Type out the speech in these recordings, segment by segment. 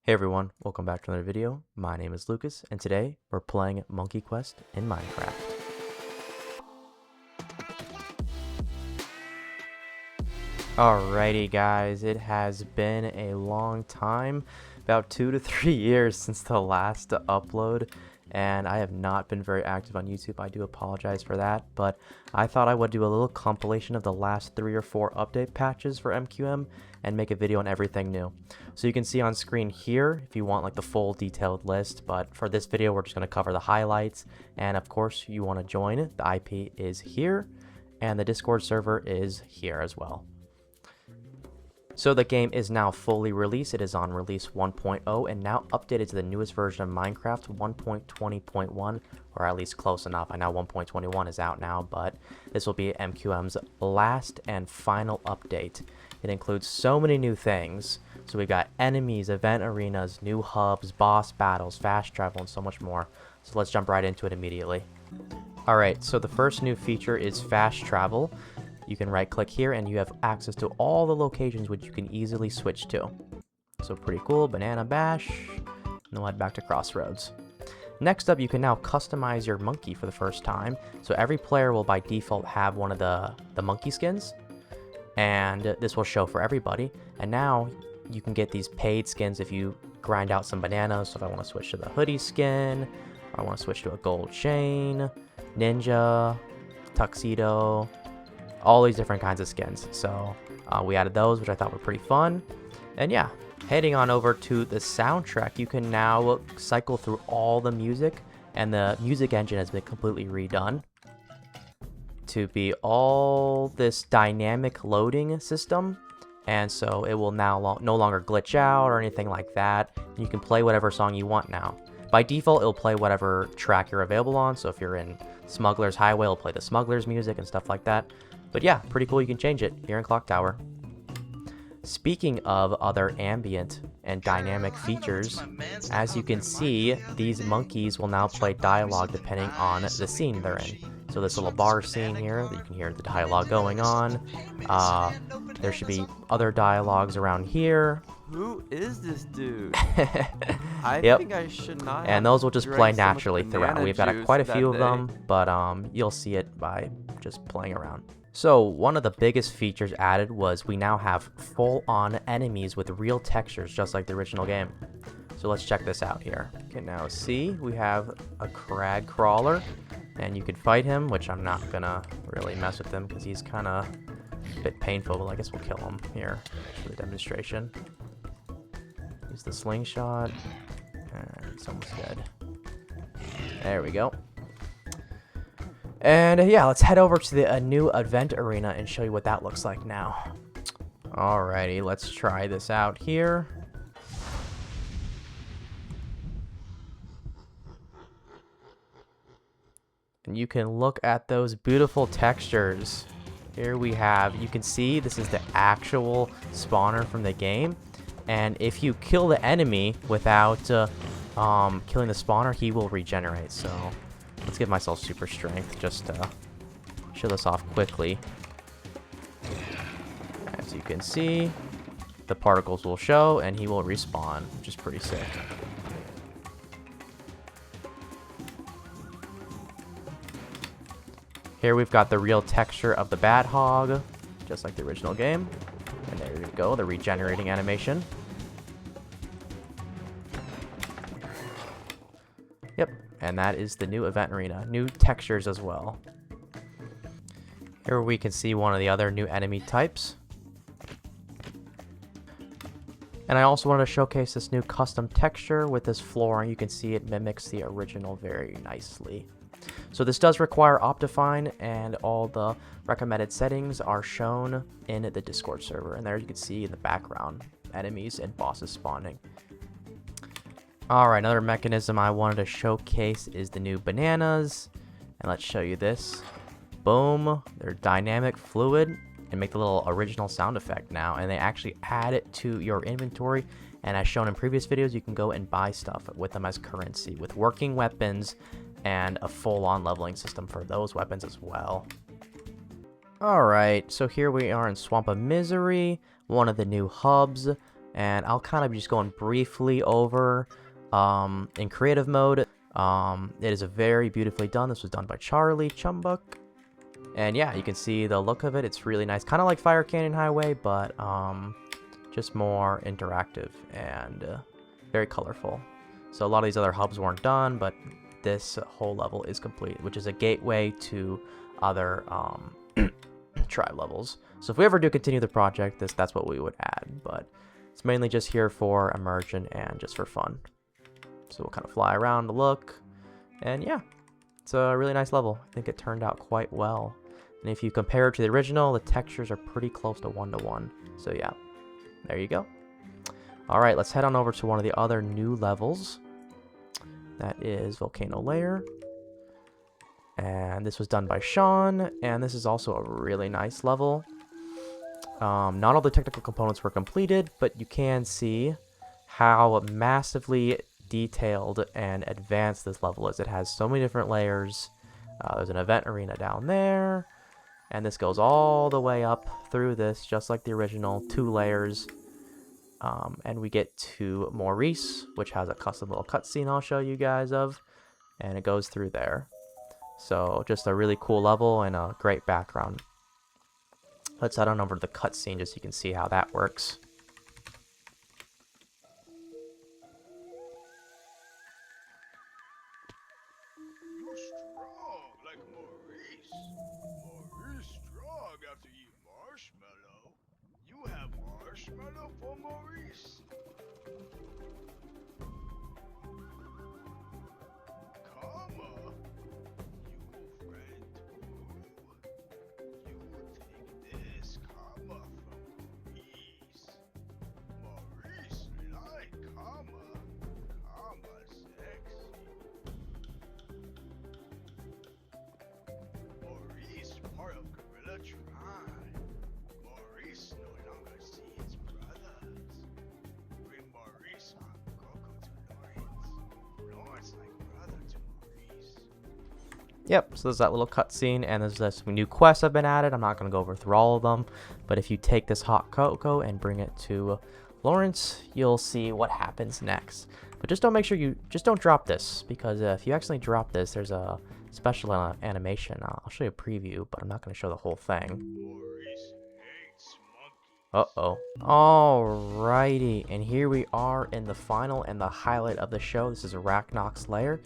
Hey everyone, welcome back to another video. My name is Lucas, and today we're playing Monkey Quest in Minecraft. Alrighty guys, it has been a long time, about 2 to 3 years since the last upload, and I have not been very active on YouTube. I do apologize for that, but I thought I would do a little compilation of the last 3 or 4 update patches for MQM and make a video on everything new. So you can see on screen here if you want like the full detailed list, but for this video we're just going to cover the highlights, and of course you want to join, the IP is here and the Discord server is here as well. So the game is now fully released. It is on release 1.0 and now updated to the newest version of Minecraft, 1.20.1, or at least close enough. I know 1.21 is out now, but this will be MQM's last and final update. It includes so many new things. So we've got enemies, event arenas, new hubs, boss battles, fast travel, and so much more. So let's jump right into it immediately. Alright, so the first new feature is fast travel. You can right click here and you have access to all the locations which you can easily switch to. So pretty cool, Banana Bash, and then we'll head back to Crossroads. Next up, you can now customize your monkey for the first time. So every player will by default have one of the monkey skins, and this will show for everybody. And now you can get these paid skins if you grind out some bananas. So if I want to switch to the hoodie skin, or I want to switch to a gold chain, ninja, tuxedo, all these different kinds of skins. So we added those, which I thought were pretty fun. And yeah, heading on over to the soundtrack, you can now cycle through all the music, and the music engine has been completely redone to be all this dynamic loading system. And so it will now no longer glitch out or anything like that. You can play whatever song you want now. By default, it'll play whatever track you're available on. So if you're in Smuggler's Highway, it'll play the Smuggler's music and stuff like that. But yeah, pretty cool. You can change it here in Clock Tower. Speaking of other ambient and dynamic features, as you can see, these monkeys will now play dialogue depending on the scene they're in. So this little bar scene here, you can hear the dialogue going on. There should be other dialogues around here. Who is this dude? I Yep. think I should not. And those will just play drank so much naturally throughout. banana We've got juice quite a that few of day. them, but you'll see it by just playing around. So one of the biggest features added was we now have full-on enemies with real textures, just like the original game. So let's check this out here. You can now see we have a crag crawler, and you can fight him, which I'm not gonna really mess with him because he's kind of a bit painful, but I guess we'll kill him here for the demonstration. Use the slingshot, and he's almost dead. There we go. And yeah, let's head over to the new event arena and show you what that looks like now. Alrighty, let's try this out here. And you can look at those beautiful textures. Here we have, you can see this is the actual spawner from the game. And if you kill the enemy without killing the spawner, he will regenerate. So let's give myself super strength just to show this off quickly. As you can see, the particles will show and he will respawn, which is pretty sick. Here we've got the real texture of the Bat Hog, just like the original game. And there you go, the regenerating animation. Yep, and that is the new event arena. New textures as well. Here we can see one of the other new enemy types. And I also wanted to showcase this new custom texture with this flooring. You can see it mimics the original very nicely. So this does require Optifine, and all the recommended settings are shown in the Discord server. And there you can see in the background, enemies and bosses spawning. Alright, another mechanism I wanted to showcase is the new bananas. And let's show you this. Boom, they're dynamic fluid and make the little original sound effect now. And they actually add it to your inventory. And as shown in previous videos, you can go and buy stuff with them as currency, with working weapons and a full-on leveling system for those weapons as well. Alright, so here we are in Swamp of Misery, one of the new hubs. and I'll kind of be just going briefly over in creative mode. It is a very beautifully done. This was done by Charlie Chumbuck. And yeah, you can see the look of it. It's really nice. Kind of like Fire Canyon Highway, but just more interactive and very colorful. So a lot of these other hubs weren't done, but this whole level is complete, which is a gateway to other tribe levels. So if we ever do continue the project, that's what we would add. But it's mainly just here for immersion and just for fun. So we'll kind of fly around to look. And yeah, it's a really nice level. I think it turned out quite well. And if you compare it to the original, the textures are pretty close to 1-to-1. So yeah, there you go. All right, let's head on over to one of the other new levels. That is Volcano Lair. And this was done by Sean. And this is also a really nice level. Not all the technical components were completed, but you can see how massively detailed and advanced this level is. It has so many different layers. There's an event arena down there. And this goes all the way up through this, just like the original, 2 layers. And we get to Maurice, which has a custom little cutscene I'll show you guys of. And it goes through there. So just a really cool level and a great background. Let's head on over to the cutscene just so you can see how that works. You're strong like Maurice. Maurice strong after you marshmallow. You have marshmallow for Maurice? Comma. You friend who? You take this comma from Maurice. Maurice like comma. Comma sexy. Maurice part of Gorilla Tribe. Maurice no longer sees brothers. Bring Maurice on Coco to Lawrence. Lawrence like brother to Maurice. Yep, so there's that little cutscene, and there's some new quests have been added. I'm not going to go over through all of them, but if you take this hot cocoa and bring it to Lawrence, you'll see what happens next. But just don't drop this, because if you accidentally drop this, there's a special animation. I'll show you a preview, but I'm not going to show the whole thing. Maurice hates monkeys. Uh-oh. Alrighty, and here we are in the final and the highlight of the show. This is RACHNOK'S Lair,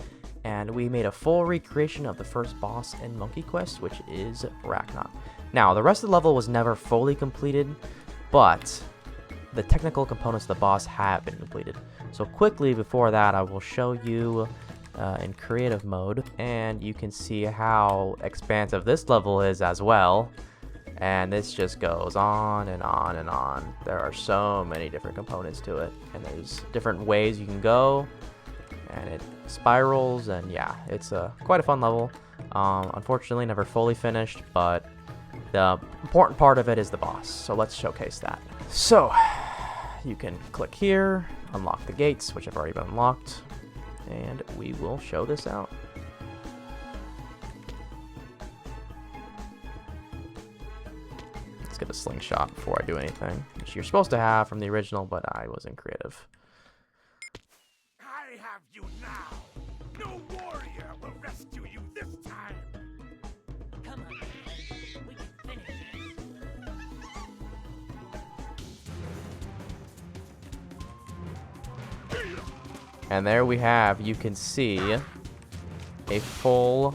and we made a full recreation of the first boss in Monkey Quest, which is Racknox. Now, the rest of the level was never fully completed, but the technical components of the boss have been completed. So quickly before that, I will show you in creative mode, and you can see how expansive this level is as well. And this just goes on and on and on. There are so many different components to it, and there's different ways you can go, and it spirals, and yeah, it's quite a fun level. Unfortunately, never fully finished, but the important part of it is the boss, so let's showcase that. So, you can click here, unlock the gates, which have already been unlocked, and we will show this out. Let's get a slingshot before I do anything, which you're supposed to have from the original, but I wasn't creative. I have you now. No warrior will rescue you this time. Come on, we can finish this. And there we have, you can see a full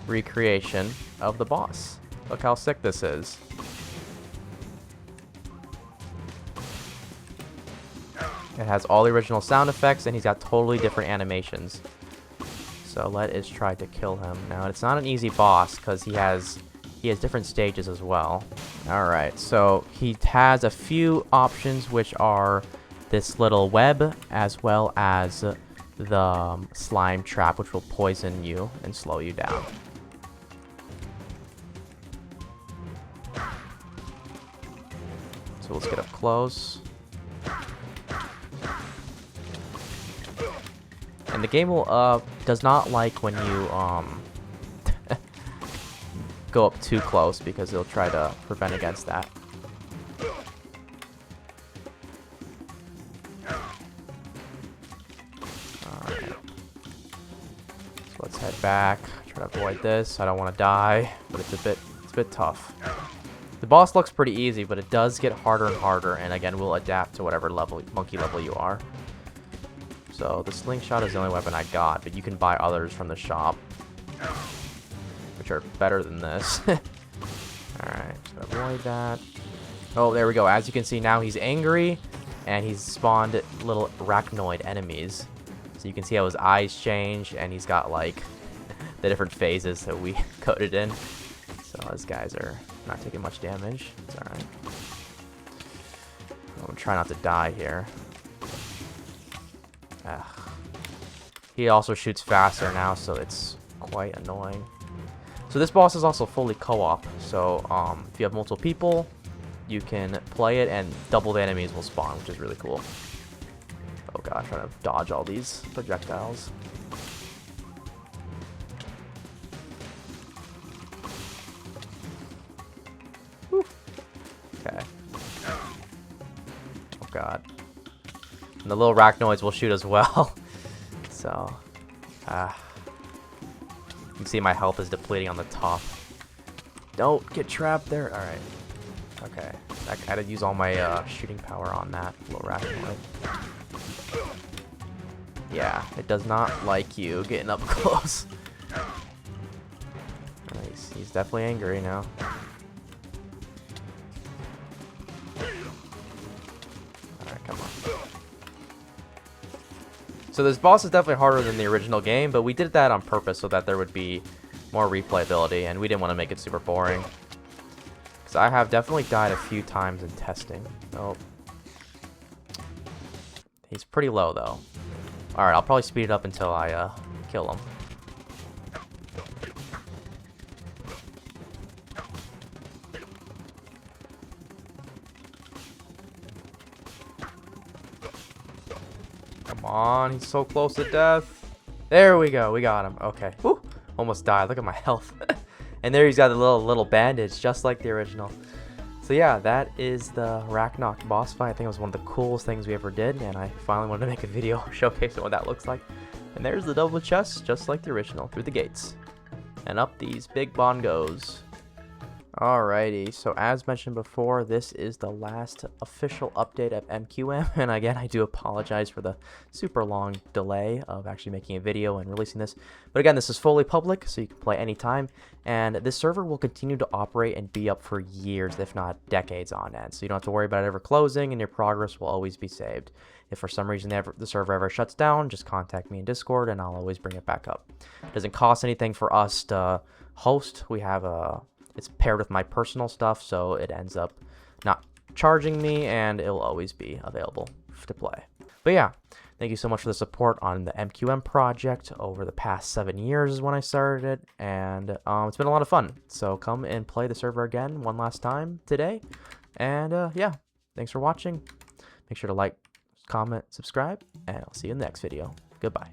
recreation of the boss. Look how sick this is. It has all the original sound effects, and he's got totally different animations. So let us try to kill him. Now, it's not an easy boss, because he has different stages as well. Alright, so he has a few options, which are this little web, as well as the slime trap, which will poison you and slow you down. So let's get up close. And the game will does not like when you go up too close, because it'll try to prevent against that. let's head back. Try to avoid this. I don't want to die, but it's a bit tough. The boss looks pretty easy, but it does get harder and harder, and again, we'll adapt to whatever monkey level you are. So the slingshot is the only weapon I got, but you can buy others from the shop, which are better than this. Alright, so avoid that. Oh, there we go. As you can see now, he's angry, and he's spawned little arachnoid enemies. So you can see how his eyes change, and he's got, like, the different phases that we coded in. So those guys are not taking much damage. It's alright. I'm gonna try not to die here. He also shoots faster now, so it's quite annoying. So this boss is also fully co-op. So if you have multiple people, you can play it and double the enemies will spawn, which is really cool. Oh god, trying to dodge all these projectiles. Whew. Okay. Oh god. And the little arachnoids will shoot as well. So, you can see my health is depleting on the top. Don't get trapped there. Alright. Okay. I gotta use all my shooting power on that little arachnoid. Yeah, it does not like you getting up close. Nice. He's definitely angry now. Alright, come on. So this boss is definitely harder than the original game, but we did that on purpose so that there would be more replayability, and we didn't want to make it super boring. Because I have definitely died a few times in testing. Oh. He's pretty low, though. Alright, I'll probably speed it up until I kill him. Come on, he's so close to death. There we go, we got him. Okay. Whew, almost died. Look at my health. And there he's got a little bandage, just like the original. So yeah, that is the Racknox boss fight. I think it was one of the coolest things we ever did, and I finally wanted to make a video showcasing what that looks like. And there's the double chest, just like the original, through the gates. And up these big bongos. Alrighty, so as mentioned before, this is the last official update of MQM, and again, I do apologize for the super long delay of actually making a video and releasing this. But again, this is fully public, so you can play anytime, and this server will continue to operate and be up for years, if not decades on end, so you don't have to worry about it ever closing, and your progress will always be saved. If for some reason the server ever shuts down, just contact me in Discord, and I'll always bring it back up. It doesn't cost anything for us to host. We have it's paired with my personal stuff, so it ends up not charging me, and it'll always be available to play. But yeah, thank you so much for the support on the MQM project over the past 7 years is when I started it, and it's been a lot of fun. So come and play the server again one last time today, and yeah, thanks for watching. Make sure to like, comment, subscribe, and I'll see you in the next video. Goodbye.